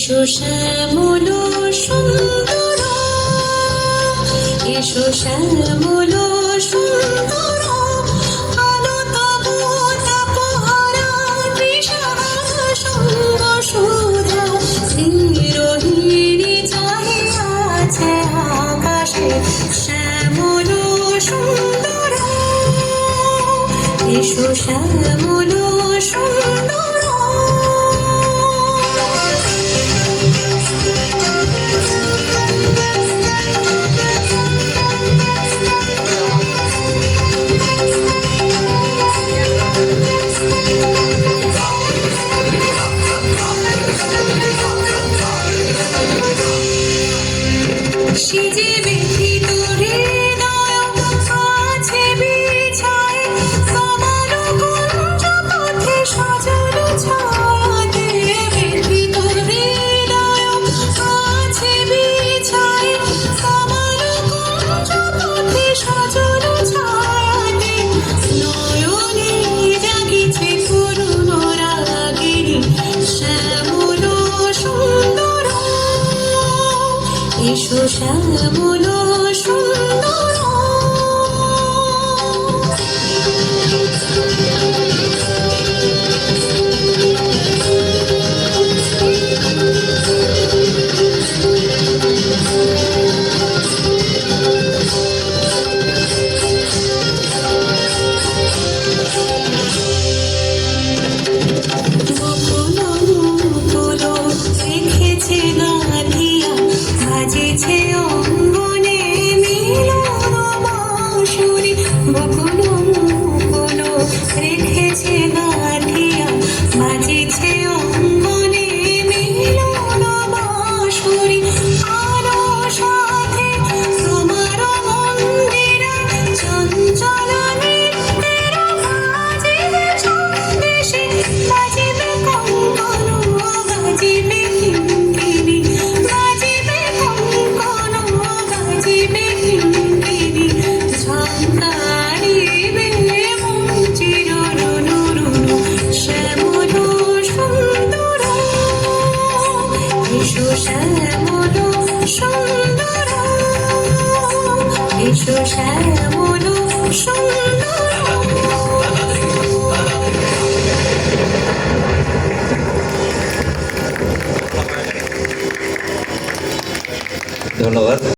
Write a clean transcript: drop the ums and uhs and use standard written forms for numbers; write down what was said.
এসো শ্যামল সুন্দর, এসো শ্যামল সুন্দর, আলো তব তাপহারা তৃষা সঙ্গ সুধা, বিরোহিণী চাহিয়া আছে আকাশে শ্যামল সুন্দর, এসো শ্যামল সুন্দর। সিজে ভিতরে আছে বিছায় তোমার কুঞ্জ পথে সাজানো ছায়াতে, ভিতরে আছে বিছায় তোমার কুঞ্জ পথে সাজানো ছায়াতে, নয়নে জাগিছে করুণ রাগিনী শ্যামল সুন্দর, এসো শ্যামল সুন্দর। রেখেছে গাঁথিয়া বাজেছে অঙ্গনে মিলন বাঁশুরি, বকুল মুকুল রেখেছে গাঁথিয়া বাজেছে অঙ্গনে মিলন বাঁশুরি, আরো সাথে তোমার মন্দিরা চঞ্চল নৃত্যের বাজিবে ছন্দেশে, বাজিবে কঙ্কণ বাজিবে কিঙ্কিণী, বাজিবে কঙ্কণ বাজিবে কিঙ্কিণী, ঝঙ্কারিবে মন চির রুনু রুনু শ্যামল সুন্দর, এসো শ্যামল সুন্দর, এসো শ্যামল সুন্দর। ধন্যবাদ।